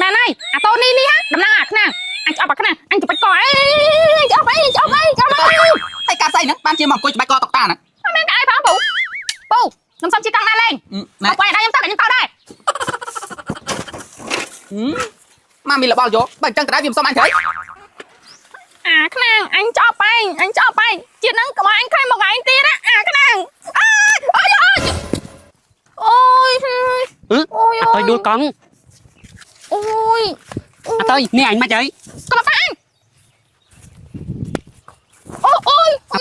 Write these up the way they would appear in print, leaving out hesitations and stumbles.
mẹ này à tôi đi ha đâm na à khang anh chọn bạc khang anh chụp bạch cò anh chọn bay tay cá say nữa ban chia mỏng coi bạch co tóc ta nè mẹ cái ai phá bù nằm xong chi căng na lên mà quay đây em tao cả những tao đây mà mình là bao nhiêu bạch chân cái đá viêm xong anh thấy à khang anh chọn bay chuyện nắng mà anh khai một ngày anh tiên á à khang ôi tôi đuôi con ôi tôi nè anh mà chơi con mà anh ôi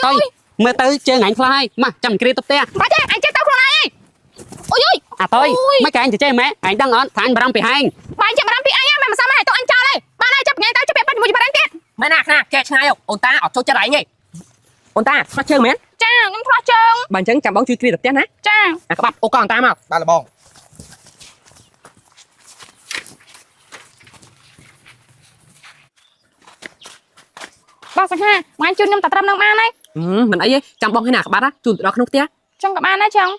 tôi mơ tới chơi ngạnh fly mà chăm kia tập te phải chứ anh chơi tao rồi này ôi tôi mấy cái anh chỉ chơi mẹ anh đang ở thằng bà bị hai bà anh chơi bà bị anh á mà sao mày tao anh cho đây bà này chấp nghe tao chấp bắt mua cho bà đánh tiền mẹ nè chơi ngay không ôn ta ở chỗ chơi đấy nhỉ ôn ta phát chơi mến cha con thoa trơn bạn chẳng chạm bóng chui kia tập tên á cha các bạn ô con ta mà ba là bông bà sao ha mà anh chưa nhâm tập năm năm ăn đấy mình ấy chạm bóng thế nào các bạn á chùn tụi đó không tiếc trong các bạn đấy chồng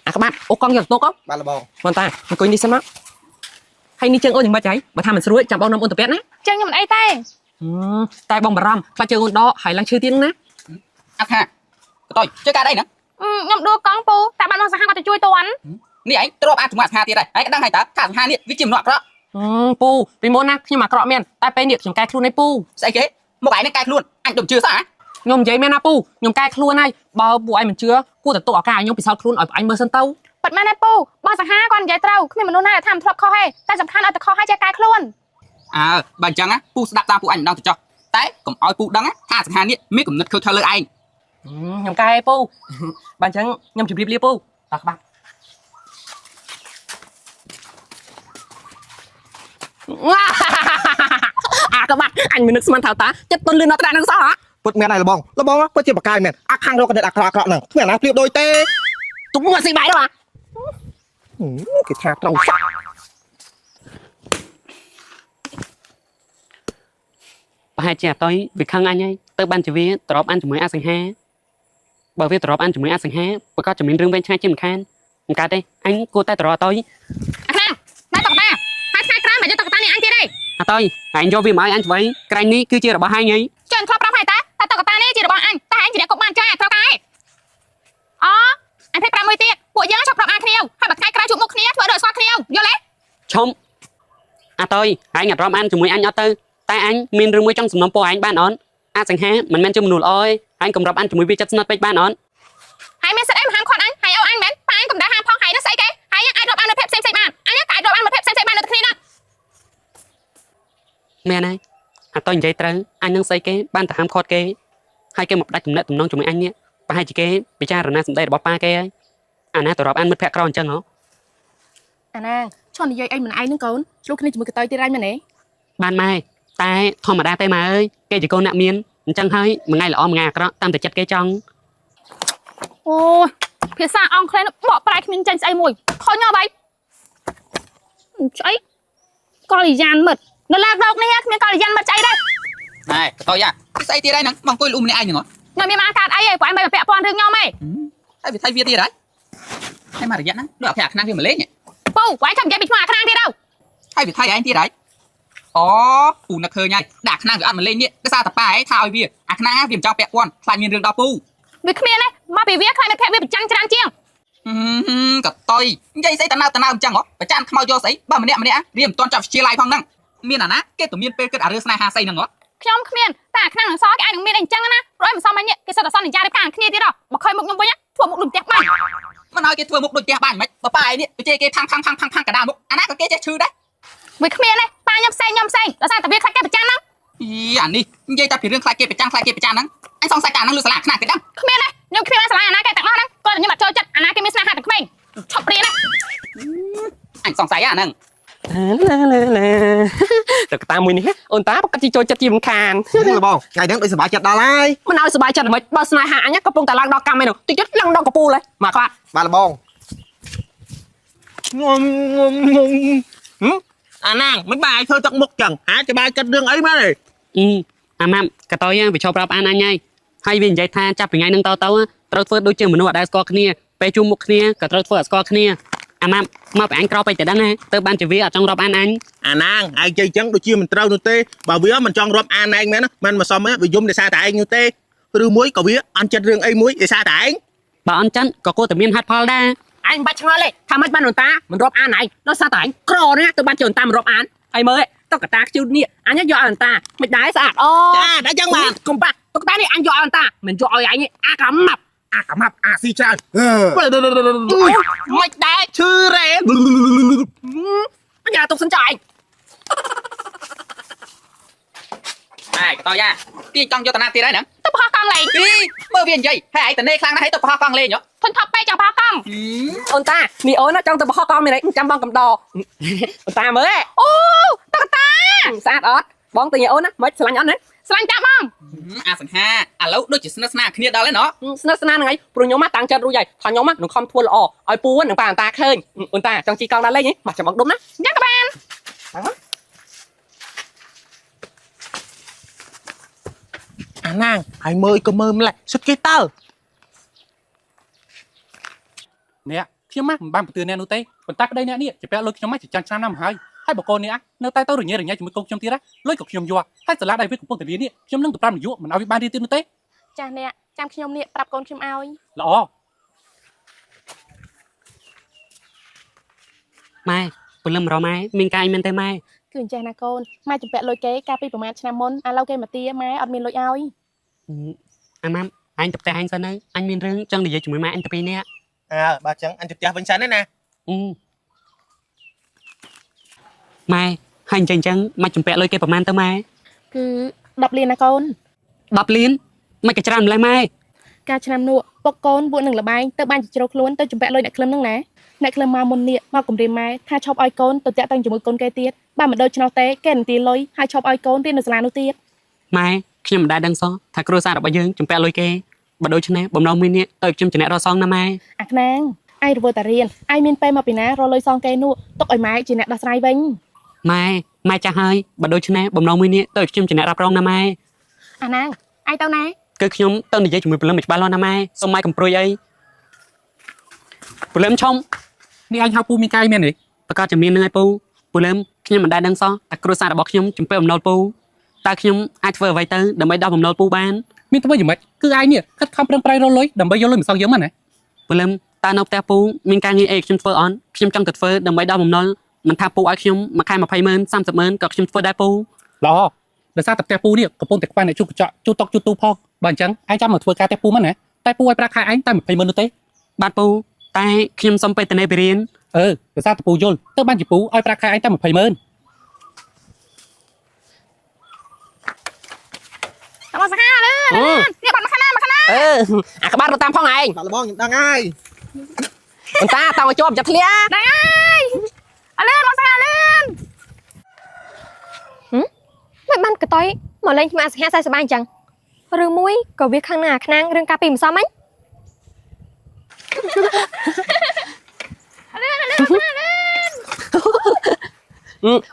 các bạn ô con giật tốt không ba là bông con ta mình coi đi xem nó hay đi chơi ô những ba cháy bà tham mình sửa chạm bóng năm ôn tập pet á chân như mình ấy tay tay bóng bà ram ba chơi con đó hay lăng chơi tiếng nè ha tôi chơi cả đây nữa nhâm đua con pu tại bạn nó sao có thể chui tuấn nè ấy tôi ăn chúng mà hai tiền đây ấy đang hay ta thằng hai nè với chìm nọ đó pu vì món á nhưng mà cọ men tai pe niệm chúng cai luôn đấy pu sẽ kế một cái này cai luôn anh đồng chưa sao nhom giấy men á pu nhom cai luôn này bao bộ anh mình chưa cu tụi cả nhom bị sao luôn ở anh mơ sân tâu bật mẹ này pu bao giờ ha con giấy trâu khi mình nói này làm thọp kho hay ta sầm khăn ở kho hay chơi cai luôn bạn chẳng á pu đạp ra pu anh đang cho đấy còn oi pu đắng á tha hai nè mấy cũng nứt khơi thơ lời anh nhom cai pu bạn chẳng nhom chụp riệp pu các bạn các bạn anh mìnhนึกสมันเท่าตาจะต้นลืนนอตรานังซ้อฮะปุ๊ดเมียไหนละบองวะปุ๊ดเจ็บปากกายเมียอักข้างเรากันเด็ดอักคราคราหนังเมียนะเรียบโดยเต้ตุ้มหัวสีใบด้วยวะกี่แทกตรงhai trẻ tôi việc khăng anh ấy tới ban chỉ vi drop ăn chỉ mới ăn sành ha bởi vì drop ăn chỉ mới ăn sành ha bởi có chỉ mình rừng bên trái trên khan một cái đây anh cô tay drop tôi khang mai tóc ta hai khai mà cho tóc ta này anh kia đây tôi anh cho vì mới anh với cái này cứ chia là bao hai nhỉ chuyện khôngรับให้ta tóc ta này chỉ là bọn anh chỉ để cục bàn chơi theo cái anh phải làm 10 tiết bộ dân chọc ăn kêu hay bật khai cái chụp một kia vợ đời xoa kêu vô lấy không tôi anh nhặt drop ăn chỉ mới anh nhớ tư tay anh mình rừng mới trong sầm nấm po anh ban ón ăn sành ha mình men cho mình nụ ơi anh cùng drop ăn chỉ mới vi chất nát bách ban ón hai men sẽ em ham con anh hay ao anh mến anh cũng đã ham phong hay nó say cái hay ai drop ăn được phép xem bàn anh nhắc cái drop ăn được phép xem bàn được khi nào mẹ này tôi vậy trắng anh đang xây cái ban thảm khót cái hai cái một đại chúng nợ tụm nông chúng anh nhé ba hai chị cái bị cha rồi na sầm đây bỏ ba cái na tụi drop ăn mất phép còn chân hả nè cho này anh mình ai nữa con lúc này chúng mình tới tiền anh mà nè ban mai tay thò mà đa tay mà ơi cái chỉ cô nạm miên chân hơi mà ngay là om ngạc đó tam từ chặt cái trong ôi phía xa ông khen bỏ bài mình chân say mùi khó nhau bay cháy con lì gian mật nó lạc đâu này mình con lì gian mật cháy đây này tôi à say tia đây nè mong tôi lùm này ai nhỉ nhà mình ăn cạn ai của anh bây giờ bẹ toàn thương nhau mày thay vì tia đấy thay mà để dẫn á đợi phải khả năng thì mà lấy nhỉ pu quái thằng kia bị hòa khả năng thế đâu thay vì thay anh tia đấy pu nặc khơi nhai đạt khả năng của anh mà lên nhỉ cái sao tập bài ấy thao việc khả năng viêm cho bẹ quan lại miền đường đào pu việc miền này mà bị viết khai nó thẹn việc chăn chăn chiêngกับต่อยยัยใส่ตะนาวจังเหรอประจานขมายอใส่บ้ามันเนี่ยเรียมตอนจับเชียร์ไล่ฟังนั่งเมียน่ะนะแกตัวเมียนเป็นเกิดอะไรสไนหาใส่นั่งเหรอខ្ញុំគ្មានតែខាងនឹងសគេអាចនឹងមានអញ្ចឹងណាព្រោះមិនសមនេះគេសិតតែសន្យាទៅខាងគ្នាទៀតមកខ້ອຍមុខខ្ញុំវិញធ្វើមុខដូចផ្ទះបាញ់มันឲ្យគេធ្វើមុខដូចផ្ទះបាញ់មិនបបាយនេះទៅជេគេផាំងកដាមុខអាណាក៏គេចេះឈឺដែរវាគ្មានទេប៉ាខ្ញុំផ្សេងដោយសារតែវាខ្លាចគេប្រចាំហ្នឹងអានេះនិយាយតែពីរឿងខ្លាចគេប្រចាំហ្នឹងអញសង្ស័យតែហ្នឹងលឺស្លាកខ្នាតគេដឹងគ្មានទេខ្ញុំគ្មានស្លាកអាណាគេទាំងអស់ហ្នឹងគាត់ខ្ញុំអត់ចូលចិត្តអាណាគេមានស្នេហាតែក្មេងឈប់ព្រាណាអញសង្ស័យអាហ្នឹង แต่ตามมือนี่โอนตาปกติโจจะจีบคานเลยบองไงเด้งไปสบายจัดดาไล่มันเอาสบายจัดไหมบอสนายหาเนี่ยก็ปรุงแต่ลังดอกกำไม่หนูติดจุดลังดอกกระปูเลยมาครับมาละบองนางไม่บายเธอจักมุกจังหาจะบายจัดเรื่องไอ้มาเลยมั่มกระต่อยไปชอบรับอันนั้นไงให้วินใจท่าจับเป็นไงนั่งเตาตราเฟิร์ดดูเจอเหมือนว่าได้สกอร์គ្នាไปจุ่มมุกគ្នាก็ตราเฟิร์ดสกอร์គ្នាអ អាម៉ាប់មកអញក្រពេកតែដឹងណាទៅបានជាវាអត់ចង់រាប់អានអញ អាណាងឯងជ័យចឹងដូចជាមិនត្រូវនោះទេបើវាមិនចង់រាប់អានឯងមែនណាមិនមកសមវាយំដោយសារតែឯងនោះទេឬមួយក៏វាអន់ចិត្តរឿងអីមួយដោយសារតែឯង បើអន់ចិនក៏គួរតែមានហេតុផលដែរ អញមិនបាច់ឆ្ងល់ទេថាមិនបានអូនតាមិនរាប់អានឯងដល់សារតែឯងក្រនេះទៅបានជាអូនតាមិនរាប់អានហើយមើលតុកតាខ្ជូតនេះអញយកឲ្យអូនតាមិនដែរស្អាតអូ ចាដល់ចឹងបាទ កុំប៉ះតុកតានេះអញយកឲ្យអូនតាមិនយកឲ្យឯងអាកាម៉ាប់ អាកាម៉ាប់អាស៊ីច្រើន មិនដែរ ឈឺរ៉េ អញទុកសិនចោលឯង ai tao ra tiên con cho tao na tiền đấy nè ទៅបោះកង់លេង đi mơ viên gì hay ấy tao nê khang nó thấy tao phá con lên nhở ធុញថប់ពេកចង់បោះកង់ អូនតានេះអូនចង់ទៅបោះកង់មានអីចាំបងកំដរអូនតាមើល អូតុកតា ស្អាតអត់បងទៅញ៉ាអូនណាមិនឆ្លាញ់អត់ណា ស្លាញ់តាបង à sẵn ha à lâu đôi chỉ sna sna kia đó lên nó ស្និទ្ធស្នាលហ្នឹងហើយព្រោះខ្ញុំមកតាំងចិត្តរួចហើយថាខ្ញុំនឹងខំធ្វើល្អឲ្យពូនឹងប៉ាអូនតាឃើញអូនតាចង់ជីកង់ដល់លេងមកចាំមកដុំណា យ៉ាងក៏បាន អាណាងហើយមើលក៏មើលម្លេះសុទ្ធគេតើ អ្នកខ្ញុំមិនបានបន្ទឿអ្នកនោះទេប៉ុន្តែក្តីអ្នកនេះជាពាក់លុយខ្ញុំមកជាច្រើនឆ្នាំណាស់មកហើយបើកូននេះនៅតែទៅរញ៉េរញ៉ៃជាមួយកូនខ្ញុំទៀតលុយក៏ខ្ញុំយកហើយសាលាដៃវាកំពុងតែរៀននេះខ្ញុំនឹងទៅប្រាប់នាយកមិនឲ្យវាបានរៀនទៀតនោះទេ ចាស់អ្នកចាំខ្ញុំនេះប្រាប់កូនខ្ញុំឲ្យ ល្អ ម៉ែពលឹមរម៉ែមានកាយមែនទេម៉ែ គឺអញ្ចេះណាកូនម៉ែចំពាក់លុយគេកាលពីប្រហែលឆ្នាំមុនឥឡូវគេមកទាម៉ែអត់មានលុយឲ្យ អាម៉ាប់អញទៅផ្ទះអញសិនទៅអញមានរឿងចង់និយាយជាមួយម៉ែអញទៅពីរនាក់ អើបើចឹងអញទៅផ្ទះវិញសិនណា ម៉ែហើយអញ្ចឹងមកចំពាក់លុយគេប្រហែលទៅម៉ែ គឺ10លានណាកូន 10លានមិនក៏ច្រើនម្លេះម៉ែ កាលឆ្នាំនោះពុកកូនពួកនឹងលបែងទៅបានជ្រោកខ្លួនទៅចំពាក់លុយអ្នកក្លឹមហ្នឹងណាអ្នកក្លឹមមកមុននេះមកគម្រាមម៉ែថាឈប់ឲ្យកូនទៅតាក់តែងជាមួយកូនគេទៀតបើមិនដូចឆ្នោតទេគេនឹងទាលុយហើយឈប់ឲ្យកូនរៀននៅសាលានោះទៀត ម៉ែខ្ញុំមិនដែលដឹងសោះថាគ្រួសាររបស់យើងចំពាក់លុយគេបើដូច្នេះបំណងមួយនេះទៅខ្ញុំចំណេះរកសងណាម៉ែ អាខ្នាងឯងរវល់តែរៀនឯងមានពេលមកពីណារកលុយសងគេនោះទុកឲ្យម៉ែជាអ្នកដោះស្រាយវិញ ម៉ែចាស់ហើយបើដូច្នេះបំណងមួយនេះទៅខ្ញុំចំណេះរ៉ាប់រងណាម៉ែ អាណាងឯងទៅណា គឺខ្ញុំទៅនិយាយជាមួយពលឹមមិនច្បាស់លាស់ណាម៉ែសុំម៉ែកំព្រួយអីពលឹមឆុំ នេះអញហៅពូមានកាយមែនទេ ប្រកាសជាមាននឹងឯពូពលឹមខ្ញុំមិនដែលដឹងសោះតែគ្រួសាររបស់ខ្ញុំចំពាក់បំណុលពូតើខ្ញុំអាចធ្វើអ្វីទៅដើម្បីដោះបំណុលពូបាន មានធ្វើយ៉ាងម៉េចគឺឯងនេះខិតខំប្រឹងប្រែងរកលុយដើម្បីយកលុយមកសងយើងមកណា ពលឹមតើនៅផ្ទះពូមានការងារអីខ្ញុំធ្វើអត់ខ្ញុំចង់ទៅធ្វើដើម្បីដោះបំណុលមិនថាពូឲ្យខ្ញុំមួយខែ20ម៉ឺន30ម៉ឺនក៏ខ្ញុំធ្វើដែរពូ ល្អដោយសារតែផ្ទះពូនេះកំពុងតែខ្វះអ្នកជួសកញ្ចក់ជួសតុកជួសទូផងបើអញ្ចឹងឯងចាំមកធ្វើការផ្ទះពូមកណាតែពូឲ្យប្រាក់ខែឯងតែ20ម៉ឺននោះទេ បាទពូតែខ្ញុំសុំពេទ្យទៅរៀន ដោយសារតែពូយល់ទៅបានជាពូឲ្យប្រាក់ខែឯងតែ20ម៉ឺន តាមមកសាហាលើនេះបាត់មកខាងណាមកខាងណា អាក្បាត់ទៅតាមផងឯង បាត់លបងខ្ញុំដឹងហើយ អូនតាតោងឲ្យជាប់ចាប់ធ្លា ដែរហើយអលឿនមកសាហាលឿន មិនបានកតយមកលេងជាមួយអាសង្ហាសែសប្បាយអញ្ចឹងឬមួយក៏វាខាងណាអាខ្នាងរឿងការពីមិនសមអញ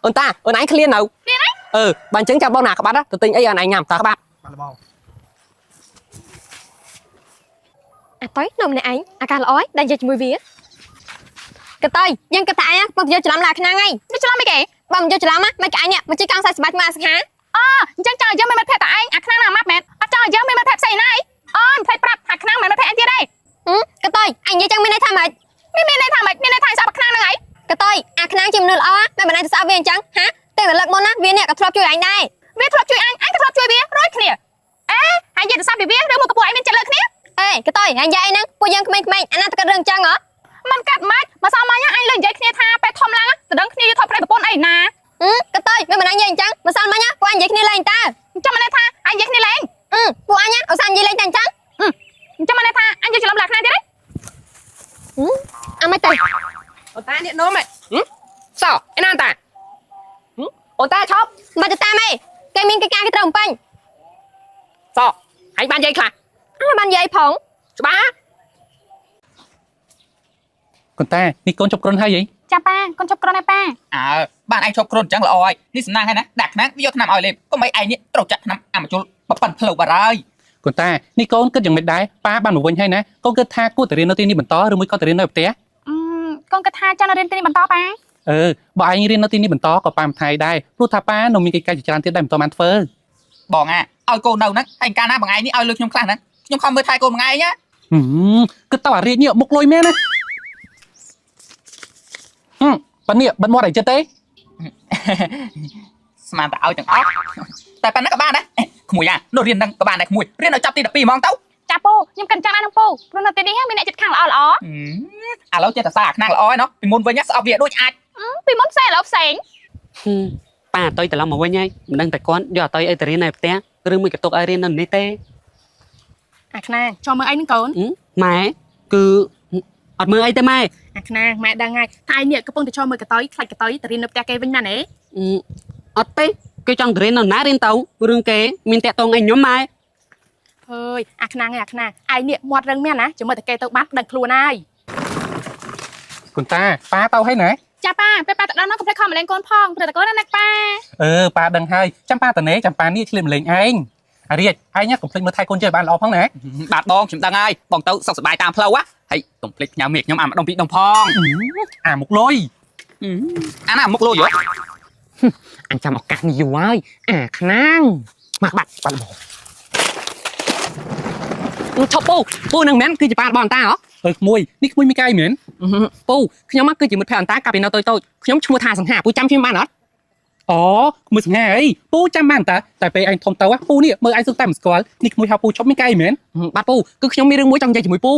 អូនតាអូនឯងឃ្លាននៅបើអញ្ចឹងចាំបងណាក្បាត់ទៅទិញអីអូនឯងញ៉ាំតាក្បាត់ បាត់លបង អាតយនៅម្នាក់ឯងអាការល្អឯងដែលនិយាយជាមួយវាកតយយើងគិតថាឯងពុកយកច្រឡំឡាខ្នាងឯង នេះច្រឡំអីគេ បើមិនយកច្រឡំណាមិនកាឯងនេះមកជិះកង់សែសប្បាយជាមួយអាសង្ហា អញ្ចឹងចង់ឲ្យយើងមានមិត្តភក្តិតែឯងអាខ្នាងណាម៉ាប់មែនអត់ចង់ឲ្យយើងមានមិត្តភក្តិផ្សេងណាអូនផ្លេចប្រាប់ថាខ្នាងមិនមិត្តភក្តិឯងទៀតទេ កតយអញនិយាយចឹងមានន័យថាម៉េច មានន័យថាម៉េចមានន័យថាស្អប់ខ្នាងហ្នឹងឯង កតយអាខ្នាងជាមនុស្សល្អមិនបានទៅស្អប់វាអញ្ចឹងហាតែរលឹកមុនណាវានេះក៏ធ្លាប់ជួយអញដែរ វាធ្លាប់ជួយអញក៏ធ្លាប់ជួយវារួចគ្នាហើយនិយាយទៅសាប់ពីវាឬមកកពួកឯងមានចិត្តលើគ្នា អេកតយអញនិយាយអីហ្នឹងពួកយើងក្មេងៗអាណាទៅកាត់រឿងអញ្ចឹងហ៎ มันកាត់ម៉េចមកសមអញអញលើនិយាយគ្នាថាពេលធំឡើងទៅដឹងគ្នាយកថតប្តីប្រពន្ធអីណា កតយមិនបាននិយាយអញ្ចឹងម្សិលមិញពួកអញនិយាយគ្នាលេងតើ ចាំមិនថាអញនិយាយគ្នាលេង ពួកអញឧស្សាហ៍និយាយលេងតែអញ្ចឹង ចាំមិនថាអញយកច្រឡំឡាខ្នាងទៀតទេ អាមិនទៅ អូនតានេះនោមសោឯណាតាអូនតាឈប់ បើទៅតាមអីគេមានកិច្ចការគេត្រូវបំពេញ សោឯងបាននិយាយខ្លះ បាននិយាយផង ច្បាស់ កូនតានេះកូនជប់គ្រុនហើយហី ចាប៉ាកូនជប់ក្រនឯប៉ា bạn anh chụp cron chẳng là oi đi sna hay nè đặt nè video tham oi lên có mấy ai nè trâu chặt tham mà chụp bắp phần phèo bà rồi កូនតានេះកូនគិតយ៉ាងម៉េចដែរប៉ាបានមកវិញហើយណាកូនគិតថាគួរតែរៀននៅទីនេះបន្តឬមួយក៏ទៅរៀននៅផ្ទះ កូនកថាចាំរៀនទីនេះបន្តប៉ា បើឯងរៀននៅទីនេះបន្តក៏ប៉ាមិនថៃដែរព្រោះថាប៉ានៅមានកិច្ចការជាច្រើនទៀតដែលមិនតបានធ្វើ បងឲ្យកូននៅហ្នឹងហើយកាលណាបងឯងនេះឲ្យលើខ្ញុំខ្លះហ្នឹងខ្ញុំខំមើលថែកូនបងឯងណា គិតទៅអារៀបនេះមុខលុយមែនណាប៉ានេះបិទមាត់ឲ្យចិត្តទេ ស្មានតែឲ្យទាំងអស់តែប៉ាហ្នឹងក៏បានដែរក្មួយនោះរៀនហ្នឹងក៏បានដែរក្មួយរៀនឲ្យចាប់ទី12ហ្មងទៅ ចាពូខ្ញុំកិនចាំអានឹងពូព្រោះនៅទីនេះមានអ្នកចិត្តខាងល្អល្អ ឥឡូវចេះតែសារខ្នាងល្អឯណោះពីមុនវិញស្អប់វាដូចអាច ពីមុនផ្សេងឥឡូវផ្សេង ប៉ាអតុយត្រឡប់មកវិញហើយមិនដឹងតែគាត់យកអតុយឲ្យទៅរៀននៅផ្ទះឬមួយកតុកឲ្យរៀននៅនេះទេ អាខ្នាងចូលមើលអីនឹងកូន ម៉ែគឺអត់មើលអីទេម៉ែ អាខ្នាងម៉ែដឹងហើយថាឯនេះកំពុងតែចូលមើលកតុយខ្លាច់កតុយទៅរៀននៅផ្ទះគេវិញណាណែ អត់ទេគេចង់ទៅរៀននៅណារៀនទៅរឿងគេមានតាក់តងអីខ្ញុំម៉ែ អើយអាខ្នាងឯងនេះមាត់រឹងមែនណាចាំមើលតែគេទៅបាត់ដឹងខ្លួនហើយ គុនតាប៉ាទៅហើយណា ចាប៉ាពេលប៉ាទៅដល់នោះកុំភ្លេចខំម្លេងកូនផងព្រោះតែកូនណាប៉ា ប៉ាដឹងហើយចាំប៉ាតនេចាំប៉ានេះឆ្លៀមលេងឯងអារៀបឯងកុំភ្លេចមើលថែកូនចេះបានល្អផងណា បាទបងខ្ញុំដឹងហើយបងទៅសុខសប្បាយតាមផ្លូវហើយកុំភ្លេចញ៉ាំមីខ្ញុំអាម្ដងពីរដងផង អាមុខលុយ អាណាមុខលុយហ៎ អញចាំឱកាសនេះយូរហើយអាខ្នាងមកបាត់បង ឈប់ពូនឹងមែនគឺជាប៉ាបងតាហ៎ ក្មួយនេះក្មួយមីកាយមែន ពូខ្ញុំមកគឺជាមិត្តភក្តិអន្តរកាលពីនៅតូចខ្ញុំឈ្មោះថាសង្ហាពូចាំខ្ញុំបានអត់ អូក្មួយសង្ហាអីពូចាំបានតាតែពេលឯងធំទៅពូនេះមើលឯងសុទ្ធតែមិនស្គាល់នេះក្មួយហៅពូឈប់មីកាយមែន បាទពូគឺខ្ញុំមានរឿងមួយចង់និយាយជាមួយពូ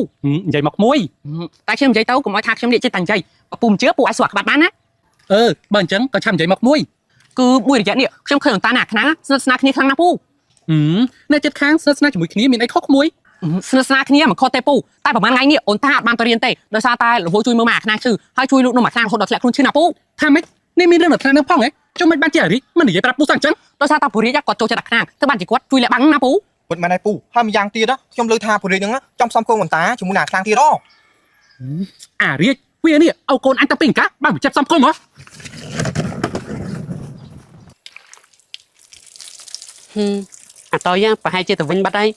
និយាយមកក្មួយ តែខ្ញុំនិយាយទៅកុំឲ្យថាខ្ញុំនិយាយចិត្តតែនិយាយពូមិនជឿពូអាចស្វាក់ក្បាត់បានណា បើអញ្ចឹងក៏ចាំនិយាយមកក្មួយ គឺមួយរយៈនេះខ្ញុំឃើញអន្តរណាខ្លាំងស្និទ្ធស្នាលគ្នាខ្លាំងណាស់ពូ អ្នកចិត្តខាងស្និទ្ធស្នាលជាមួយគ្នាមានអីខុសក្មួយ ស្និទ្ធស្នាលគ្នាមិនខុសទេពូតែប្រហែលថ្ងៃនេះអូនតាអត់បានទៅរៀនទេដោយសារតែរវល់ជួយមើលមកអាខ្លាំងឈឺហើយជួយលោកនំអាខ្លាំងរហូតដល់ធ្លាក់ខ្លួនឈឺណាពូ ថាម៉េចនេះមានរឿងនៅថ្នាក់នឹងផងហ៎ចុះមិនបានជាអារីមិននិយាយប្រាប់ពូសោះអញ្ចឹង ដោយសារតែពូរាជគាត់ចូលចិត្តអាខ្លាំងទៅបានជាគាត់ជួយលាក់បាំងណាពូ ពិតមែនហើយពូហើយម្យ៉ាងទៀតខ្ញុំលើថាពូរាជហ្នឹងចំសំកូនកន្តាជាមួយណាខ្លាំងទៀត អារីវានេះឲ្យកូនអញទៅពេញកាបើចាប់សំគុំហ៎ អតុយប្រហែលជាទៅវិញបាត់ហើយ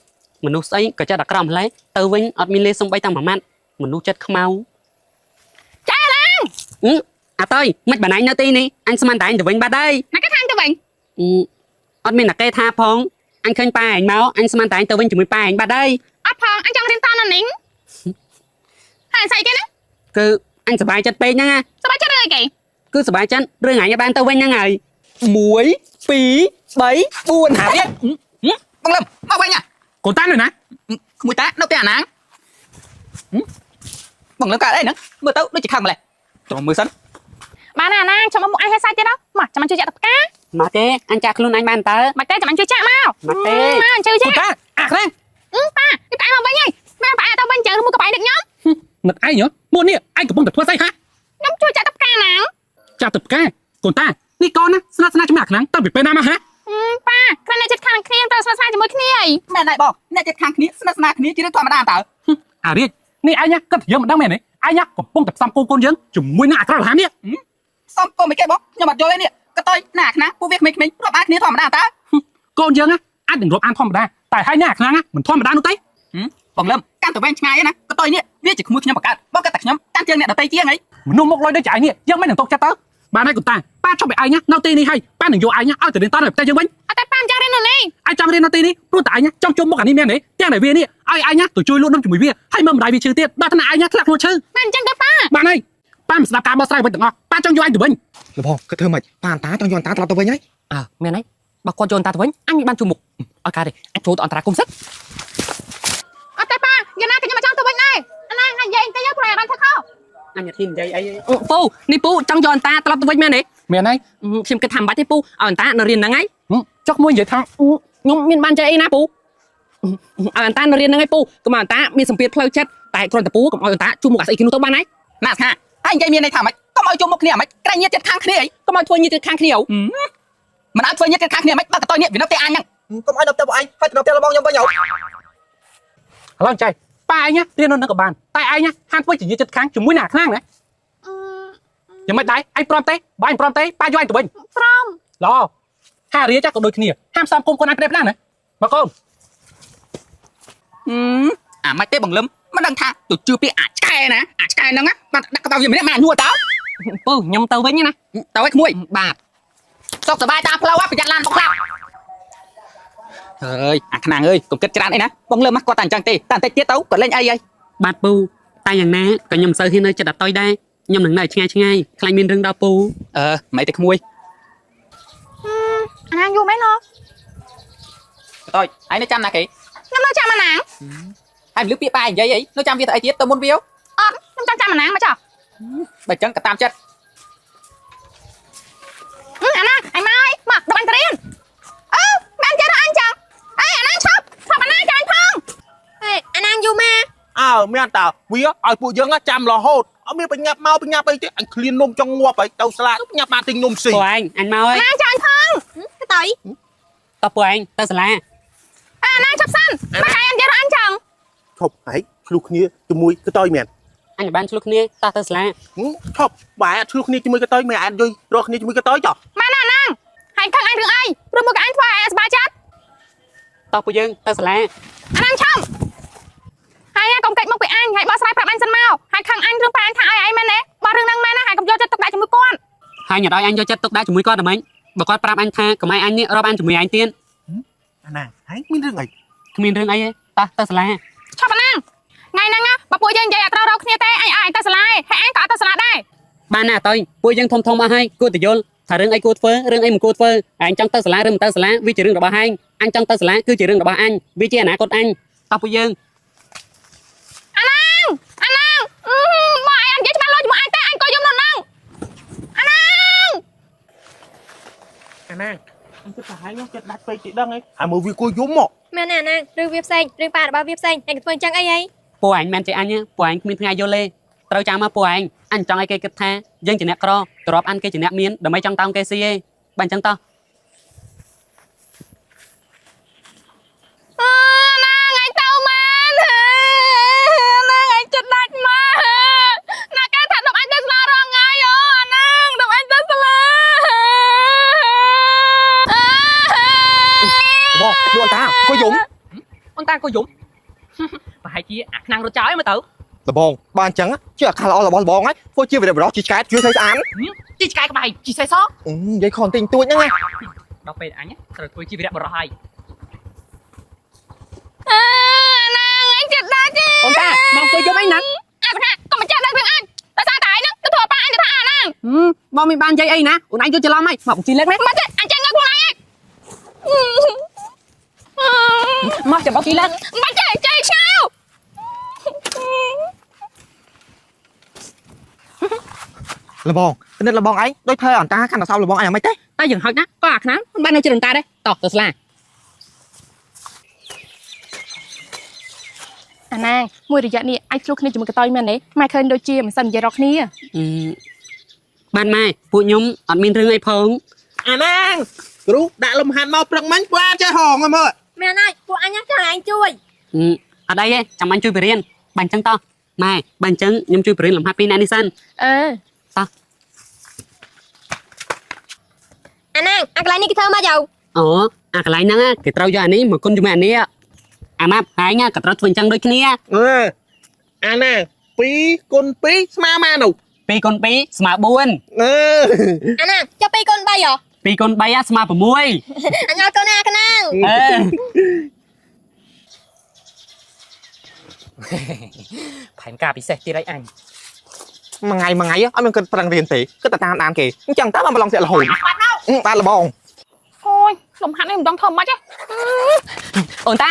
មនុស្សស្អីក៏ចិត្តអាក្រក់ម្ល៉េះទៅវិញអត់មានលេសំបីតាមួយម៉ាត់មនុស្សចិត្តខ្មៅចាឡើងអតុយមិនបានឯងនៅទីនេះអញស្មានតែឯងទៅវិញបាត់ហើយ ណាគេថាទៅវិញ អត់មានតែគេថាផងអញឃើញប៉ាឯងមកអញស្មានតែឯងទៅវិញជាមួយប៉ាឯងបាត់ហើយ អត់ផងអញចង់រៀនតនៅនេះហើយស្អីគេណា គឺអញសប្បាយចិត្តពេកហ្នឹងណា សប្បាយចិត្តរឿងអីគេ គឺសប្បាយចិត្តរឿងអញបានទៅវិញហ្នឹងហើយ 1 2 3 4អារៀបបងលឹមមកវិញ កូនតានៅណា ក្មួយតានៅផ្ទះអាណាងបងលឹមកើតអីហ្នឹងមើលទៅដូចជាខឹងម្ល៉េះចូលមើលសិន បានណាណាចាំមកអញឲ្យសាច់ទៀតមកចាំអញជួយចាក់ទឹកផ្កា មកទេអញចាក់ខ្លួនអញបានតើ មកទេចាំអញជួយចាក់មក មកទេ មកអញជួយចា កូ ក់ នតាអាខ្លាំង ប៉ាពីផ្អែមកវិញហើយម៉ែផ្អែទៅវិញចឹងមួយកបែកដឹកខ្ញុំ នឹកឯងមួនេះឯងកំពុងតែធ្វើស្អីហា ខ្ញុំជួយចាក់ទឹកផ្កាណាង ចាក់ទឹកផ្កាកូនតានេះកូនណាស្នាស្នាជាមួយអាខ្លាំងតើពីពេលណាមកហា ប៉ាគ្រាន់តែចិត្តខាងគ្នាទៅស្និទ្ធស្នាលជាមួយគ្នាអី មែនហើយបងអ្នកចិត្តខាងគ្នាស្និទ្ធស្នាលគ្នាជារឿងធម្មតាតើ អារីនេះឯងគិតយើងមិនដឹងមែនទេឯងកំពុងតែផ្សំកូនយើងជាមួយនឹងអាក្រក់រហ័សនេះ សំកុំមិនគេបងខ្ញុំអត់យល់ទេនេះក៏តើណាខ្លាំងពូវាក្មេងៗរាប់អានគ្នាធម្មតាតើ កូនយើងអាចនឹងរាប់អានធម្មតាតែហើយនេះអាខ្លាំងមិនធម្មតានោះទេ បងលឹមកាន់ទៅវិញឆ្ងាយណាក៏តើនេះវាជាក្មួយខ្ញុំបង្កើតបងក៏តែខ្ញុំកាន់ជើងអ្នកដតីជាងអី មនុស្សមកលុយដូចចៃនេះយើងមិននឹងទុកចិត្តទៅបានហើយកូនតាប៉ាជប់ឲ្យឯងនៅទីនេះហើយប៉ានឹងយកឯងឲ្យទៅរៀនតនៅផ្ទះយើងវិញ អត់តែប៉ាមិនចង់រៀននៅនេះ ឯងចង់រៀននៅទីនេះព្រោះតែឯងចង់ជុំមុខអានេះមែនទេទាំងតែវានេះឲ្យឯងទៅជួយលក់នំជាមួយវាហើយមើលម្ដាយវាឈឺទៀតដល់ថ្នាក់ឯងធ្លាក់ខ្លួនឈឺ មិនអញ្ចឹងទេប៉ា បានហើយប៉ាមិនស្ដាប់ការបោះស្រាយវិញទាំងអស់ប៉ាចង់យកឯងទៅវិញ លបងគិតធ្វើម៉េចប៉ាអន្តាចង់យកអន្តាត្រឡប់ទៅវិញហើយ មែនហើយបើគាត់យកអន្តរទៅវិញអញបានជួមុខឲ្យកាទេអញចូលទៅអន្តរាគុំសិត អត់តែប៉ាយ៉ាងណាក៏ខ្ញុំមិនចង់ទៅវិញដែរអាណានិយាយទៅព្រោះបានធ្វើខុស អញធាននិយាយអី ពូនេះពូចង់យកអន្តរត្រឡប់ទៅវិញមែនទេ មែនហើយ ខ្ញុំគិតថាមិនបាច់ទេពូឲ្យអន្តរនៅរៀនហ្នឹងហើយ ចុកមួយនិយាយថា ខ្ញុំមានបានចេះអីណាពូឲ្យអន្តរនៅរៀនហ្នឹងហើយពូកុំឲ្យអន្តរមានសម្ពាធផ្លូវចិត្តតែគ្រាន់តែពូកុំឲ្យអន្តរជួមុខអាស្អីគេនោះទៅបានហើយណាថាហើយនិយាយមានន័យថាម៉េចកុំឲ្យជួមុខគ្នាហ្មងក្រែងញាតិចិត្តខាងគ្នាអីកុំឲ្យធ្វើញាតិចិត្តខាងគ្នាមិនឲ្យធ្វើញាតិចិត្តខាងគ្នាហ្មងបើកតើនេះវានៅផ្ទះអញហ្នឹង កុំឲ្យនៅផ្ទះបងឯងហើយទៅនៅផ្ទះរបស់ខ្ញុំវិញហ៎ ឥឡូវចៃប៉ាឯងរៀននៅនឹងក៏បានតែឯងហានធ្វើជាចិត្តខាងជាមួយណាខ្លាំងណាយ៉ាងមិនដែរឯងព្រមទេបើឯងព្រមទេប៉ាយកឯងទៅវិញ ព្រម ឡហារៀចាក៏ដូចគ្នាហាមសំគុំកូនឯងផ្ដេសផ្ដាស់ណាមកកូន អាមិនទេបងលឹម មិនដឹងថាទៅជឿពាក្យអាចឆ្កែណាអាចឆ្កែហ្នឹងបានដាក់កតោវាម្នាក់មកញួរតោ ពូខ្ញុំទៅវិញណា ទៅឲ្យក្មួយបាទសុខសប្បាយតាមផ្លូវប្រយ័ត្នឡានបុកឡាប់អើយអាខ្នាងអើយកុំគិតច្រើនអីណាបងលើមកគាត់តែអញ្ចឹងទេតែបន្តិចទៀតទៅគាត់លេងអីហើយ បាទពូតែយ៉ាងណាក៏ខ្ញុំមិនសូវហ៊ាននៅចិត្តអត់តយដែរខ្ញុំនឹងនៅឆ្ងាយឆ្ងាយខ្លាចមានរឿងដល់ពូ មិនទេក្មួយ អាណាងយូរមែនណោះ តើឯងនៅចាំណាគេ ខ្ញុំនៅចាំអាណាង ហើយលឺពាក្យបាយនិយាយអីនៅចាំវាទៅអីទៀតទៅមុនវា អត់ខ្ញុំចង់ចាំអាណាងមកចុះ បើអញ្ចឹងក៏តាមចិត្ត អាណាងអញមកហើយមកដល់អញទៅរៀនបានចេះដល់អញចឹងអេអាណាងឈប់អាណាងចាញ់ផង អាណាងយូម៉ា អើមានតើវាឲ្យពួកយើងចាំរហូតអត់មានបញ្ញាប់មកបញ្ញាប់អីទេអញឃ្លាននំចង់ងាប់ហើយទៅស្លាកបញ្ញាប់បានទិញនំស៊ី ពូឯងអញមកហើយ អាណាងចាញ់ផង ទៅ តោះពូឯងទៅសាលា អាណាងឈប់សិនមកឲ្យអញចេះដល់អញចឹង ឈប់ហែកឆ្លុះគ្នាជាមួយកតយមែន អញបានឆ្លុះគ្នាតោះទៅសាលា ឈប់បែរឆ្លុះគ្នាជាមួយកតយមិនអាចយល់រកគ្នាជាមួយកតយចុះ ម៉ែណាណាងហើយខឹងអញរឿងអីព្រោះមកអញធ្វើឲ្យអញសប្បាយចិត្ត តោះពូយើងទៅសាលា អាណាងឈប់ហើយកុំកិច្ចមកពីអញហើយបោះស្រាយប្រាប់អញសិនមកហើយខឹងអញរឿងប៉ែអញថាឲ្យអីមែនទេបើរឿងហ្នឹងមែនណាហើយកុំយកចិត្តទុកដាក់ជាមួយគាត់ ហើយញ៉ាំឲ្យអញយកចិត្តទុកដាក់ជាមួយគាត់តែម៉េចបើគាត់ប្រាប់អញថាកុំឲ្យអញនេះរាប់អញជាមួយអញទៀត អាណាហែកមានរឿងអី គ្មានរឿងអីទេតោះទៅសាលា ឈប់អាណាងថ្ងៃហ្នឹងបើពួកយើងនិយាយអត់ត្រូវរកគ្នាទេអញឲ្យអញទៅសាលាហើយអញក៏អត់ទៅសាលាដែរ បានណាតើពួកយើងធំអស់ហើយគួរតែយល់ថារឿងអីគួរធ្វើរឿងអីមិនគួរធ្វើអញចង់ទៅសាលាឬមិនទៅសាលាវាជារឿងរបស់ឯងអញចង់ទៅសាលាគឺជារឿងរបស់អញវាជាអនាគតអញតោះពួកយើង អាណាងបើអញនិយាយច្បាស់លាស់ជាមួយអញតែអញក៏យំដល់ហ្នឹងអាណាង អាណាអញគិតថាហែកខ្ញុំចិត្តដាច់ពេកទីដឹងអីហើយមើលវាគួរយំមក មែនណាអាណាងរឿងវាផ្សេងរឿងប៉ារបស់វាផ្សេងឯងធ្វើអញ្ចឹងអីហី ពួកឯងមិនជាអញពួកឯងគ្មានថ្ងៃយល់ទេត្រូវចាំមកពួកឯងអញចង់ឲ្យគេគិតថាយើងជាអ្នកក្រទ្របអានគេជាអ្នកមានដើម្បីចង់តោងគេស៊ីឯងបើអញ្ចឹងតោះ ណាងអញទៅមែនណាងអញចិត្តដាច់មកណាគេថាដល់អញទៅសាលារងថ្ងៃអូអាណាងដល់អញទៅសាលា បងលួនតាគួយយំ អូនតាក៏យំប្រហែលជាអាខ្នាងរត់ចោលឯងមើលទៅ លបងបានអញ្ចឹងជាអាខាល្អរបស់លបងហ្នឹងធ្វើជាវីដេអូបរោះជីឆ្កែជួយស្អីស្អាត ជីឆ្កែក្បែរជីសេស និយាយខនទិញទួចហ្នឹងណា ដល់ពេលអញត្រូវធ្វើជីវរៈបរោះហើយ ណាងអញចិត្តដាច់ទេ អូនតាមកគួយយំអីហ្នឹង អាថាកុំចាស់ដឹងរឿងអញតែសារតែឯងហ្នឹងទៅធ្វើប៉ាអញទៅថាអាណាង បងមិនបាននិយាយអីណាអូនឯងយល់ច្រឡំហើយមកជីលេខនេះ មកទេអញចេញទៅខ្លួនឯង មកចាំបងជីលេខ មិនចេះចេះឆៅ លបងនេះលបងឯងដូចធ្វើអន្តរកាន់តែសោលបងឯងយ៉ាងម៉េចទេ តែយ៉ាងហោចណាក៏អាខ្នាងបាននៅជិះនឹងតាដែរតោះទៅស្លា អាណាងមួយរយៈនេះអាចឆ្លុះគ្នាជាមួយកតយមែនទេម៉ែឃើញដូចជាមិនសិននិយាយរកគ្នា បានម៉ែពួកខ្ញុំអត់មានរឿងអីផង អាណាគ្រូដាក់លំហាត់មកព្រឹកមិញបាទចេះហងមើល មែនហើយពួកអញចង់ឲ្យអញជួយ អត់អីទេចាំអញជួយបរៀនបើអញ្ចឹងតោះម៉ែបើអញ្ចឹងខ្ញុំជួយបរៀនលំហាត់ពីអ្នកនេះសិន អាណាងអាកន្លែងនេះគេធ្វើមកយោ អូអាកន្លែងហ្នឹងគេត្រូវយកអានេះមកគុណជាមួយអានេះអាម៉ាប់ហើយក៏ត្រូវធ្វើអញ្ចឹងដូចគ្នា អាណា2គុណ2ស្មើម៉ានោះ 2គុណ2ស្មើ4 អាណាងចុះ2កូន3ហ៎ 2គុណ3ស្មើ6 អញអត់កូនណាខ្នាង ផែនការពិសេសទៀតអីអញ មួយថ្ងៃអត់មានគិតប្រឹងរៀនទេគិតតែតាមដានគេអញ្ចឹងតើបានប្រឡងស្ទាក់រហូតបាទលបង អូយលំហាត់នេះមិនដឹងធ្វើម៉េចទេ អូនតា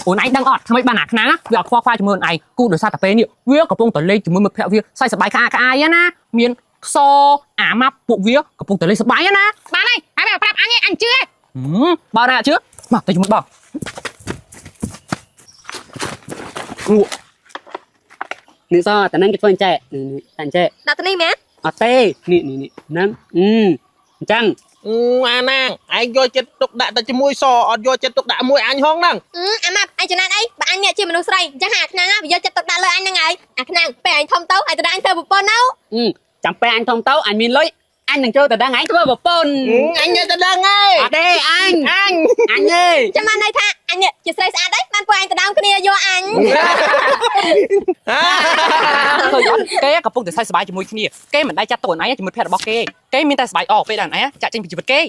អូនឯងដឹងអត់ថ្មីបានអាខ្នាងវាអត់ខ្វល់ខ្វាយជាមួយអូនឯងគូដោយសារតែពេលនេះវាកំពុងតែលេងជាមួយមិត្តភក្តិវាសើចសប្បាយក្អាយណាមានខ្សអាម៉ាប់ពួកវាកំពុងតែលេងសប្បាយណា បានហើយហើយប្រាប់អញអញជឿ បើណាជឿមកទៅជាមួយបង នេះសតែនឹងគេធ្វើអញ្ចេះតែអញ្ចេះ ដាក់ទៅនេះមែន អត់ទេនេះហ្នឹងអញ្ចឹង អាណាឯងយកចិត្តទុកដាក់តែជាមួយសអត់យកចិត្តទុកដាក់មួយអញហងហ្នឹង អាម៉ាប់អញចំណានអីបើអញនេះជាមនុស្សស្រីអញ្ចឹងអាខ្នាងវាយកចិត្តទុកដាក់លើអញហ្នឹងហើយអាខ្នាងពេលអញធំទៅឲ្យទៅដាក់អញធ្វើប្រពន្ធទៅ ចាំពេលអញធំទៅអញមានលុយ anh đừng chơi tao đang ấy tôi bảo pôn anh nhớ tao đang ngay ở đây anh ơi ចាំបានន័យថាអញនេះជាស្រីស្អាតđấyបានពួកអញទៅដើមគ្នាយកអញ ឃើញអត់គេកំពុងតែសើចសប្បាយជាមួយគ្នាគេមិនដែលចាត់តួឯងជាមិត្តភក្តិរបស់គេមានតែសប្បាយអស់ពេលដែលឯងចាក់ចេញពីជីវិតគេ